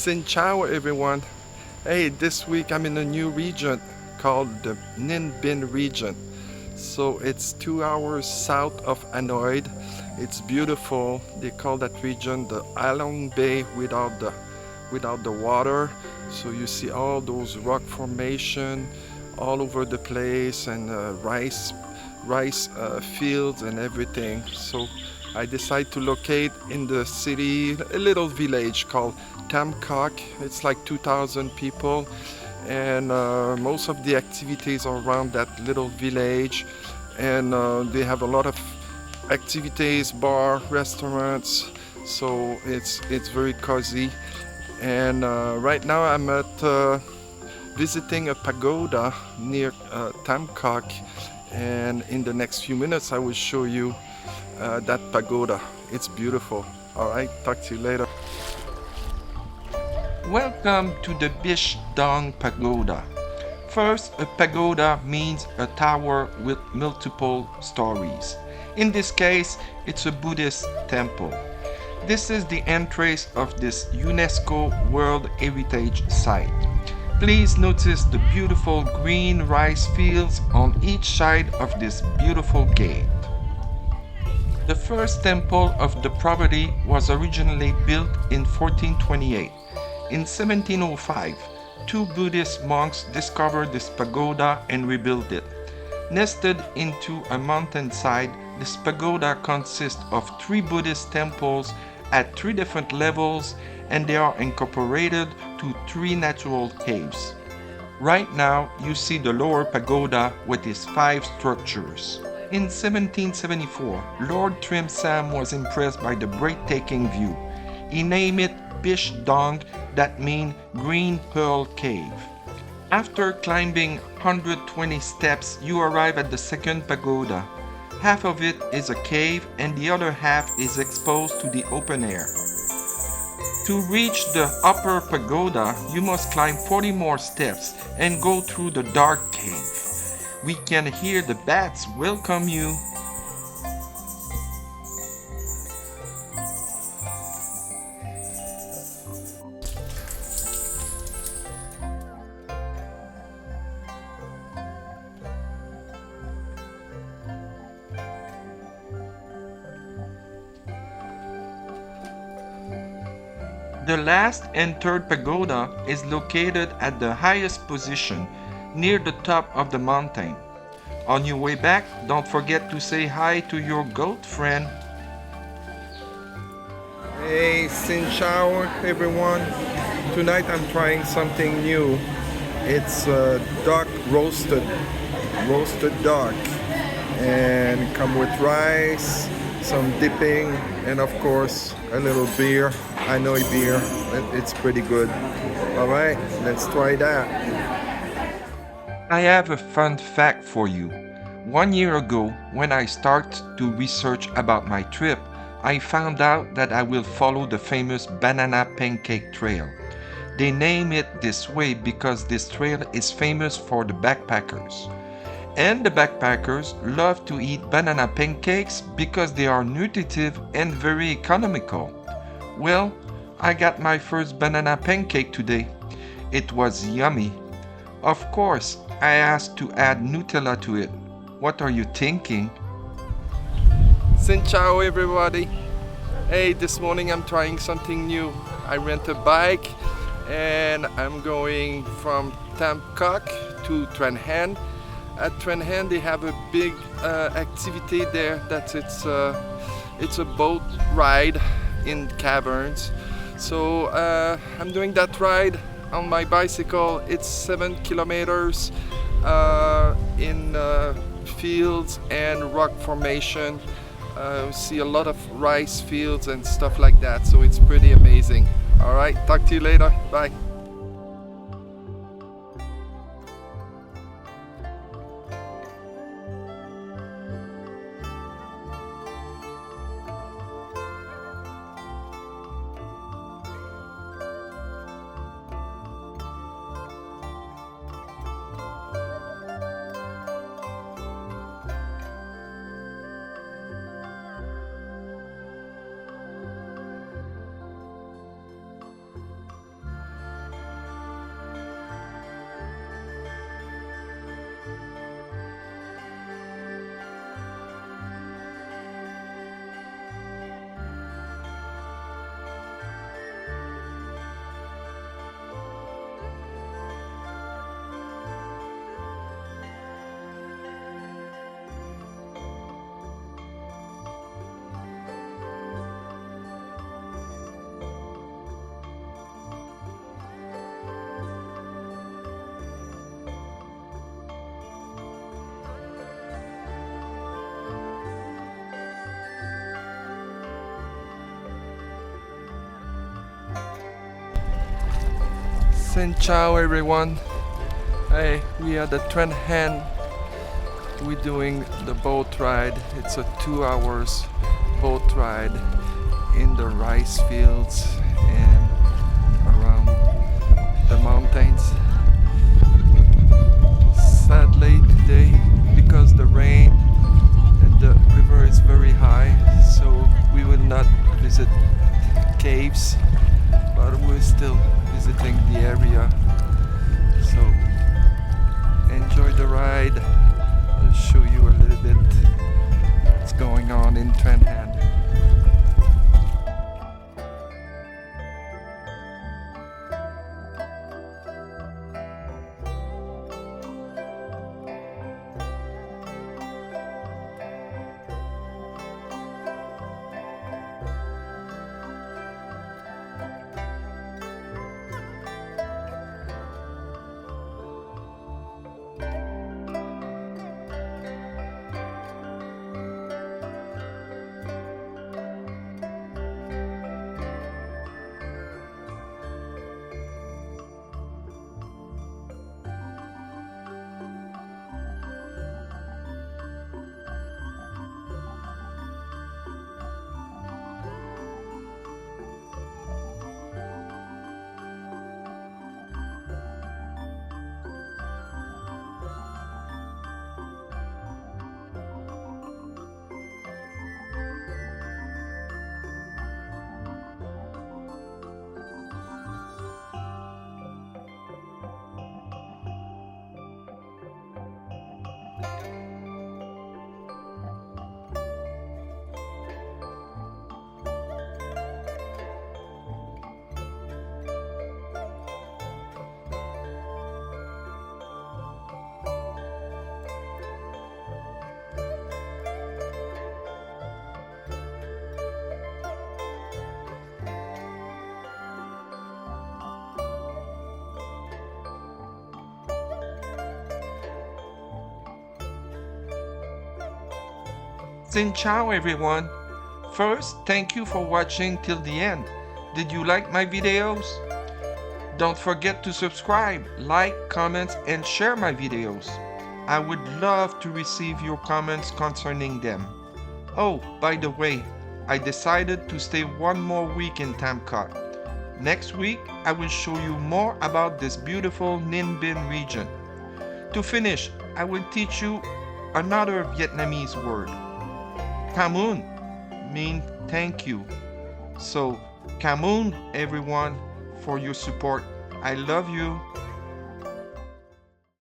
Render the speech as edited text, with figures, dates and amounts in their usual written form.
Xin chào everyone. Hey, this week I'm in a new region called the Ninh Binh region. So it's 2 hours south of Hanoi. It's beautiful. They call that region the Halong Bay without the water. So you see all those rock formation all over the place and rice fields and everything. So I decided to locate in the city a little village called Tamcock. It's like 2,000 people, and most of the activities are around that little village. And they have a lot of activities, bar, restaurants. So it's very cozy. And right now I'm at visiting a pagoda near Tamcock, and in the next few minutes I will show you that pagoda. It's beautiful. All right, talk to you later. Welcome to the Bich Dong Pagoda. First, a pagoda means a tower with multiple stories. In this case, it's a Buddhist temple. This is the entrance of this UNESCO World Heritage Site. Please notice the beautiful green rice fields on each side of this beautiful gate. The first temple of the property was originally built in 1428. In 1705, two Buddhist monks discovered this pagoda and rebuilt it. Nested into a mountainside, this pagoda consists of three Buddhist temples at three different levels, and they are incorporated to three natural caves. Right now, you see the lower pagoda with its five structures. In 1774, Lord Trim Sam was impressed by the breathtaking view. He named it Bich Dong, that means Green Pearl Cave. After climbing 120 steps, you arrive at the second pagoda. Half of it is a cave and the other half is exposed to the open air. To reach the upper pagoda, you must climb 40 more steps and go through the dark cave. We can hear the bats welcome you. The last and third pagoda is located at the highest position, near the top of the mountain. On your way back, don't forget to say hi to your goat friend. Hey, Xin Chao everyone. Tonight I'm trying something new. It's duck roasted duck, and come with rice, some dipping, and of course a little beer. I know beer, it's pretty good. All right, let's try that. I have a fun fact for you. 1 year ago, when I started to research about my trip, I found out that I will follow the famous Banana Pancake Trail. They name it this way because this trail is famous for the backpackers. And the backpackers love to eat banana pancakes because they are nutritive and very economical. Well, I got my first banana pancake today. It was yummy. Of course, I asked to add Nutella to it. What are you thinking? Xin chao everybody. Hey, this morning I'm trying something new. I rent a bike and I'm going from Tamcock to Trang An. At Trang An they have a big activity there. It's a boat ride in caverns. So I'm doing that ride on my bicycle. It's 7 kilometers in fields and rock formation. We see a lot of rice fields and stuff like that, so it's pretty amazing. All right, talk to you later. Bye. Xin chào everyone. Hey, we are the Trang An. We're doing the boat ride. It's a 2 hours boat ride in the rice fields and around the mountains. Sadly today, because the rain and the river is very high, so we will not visit caves, but we're still visiting the area. So enjoy the ride. I'll show you a little bit what's going on in Trang An. Xin chào everyone. First, thank you for watching till the end. Did you like my videos? Don't forget to subscribe, like, comment, and share my videos. I would love to receive your comments concerning them. Oh, by the way, I decided to stay one more week in Tam Cot. Next week, I will show you more about this beautiful Ninh Bình region. To finish, I will teach you another Vietnamese word. Cảm ơn means thank you. So, cảm ơn everyone for your support. I love you.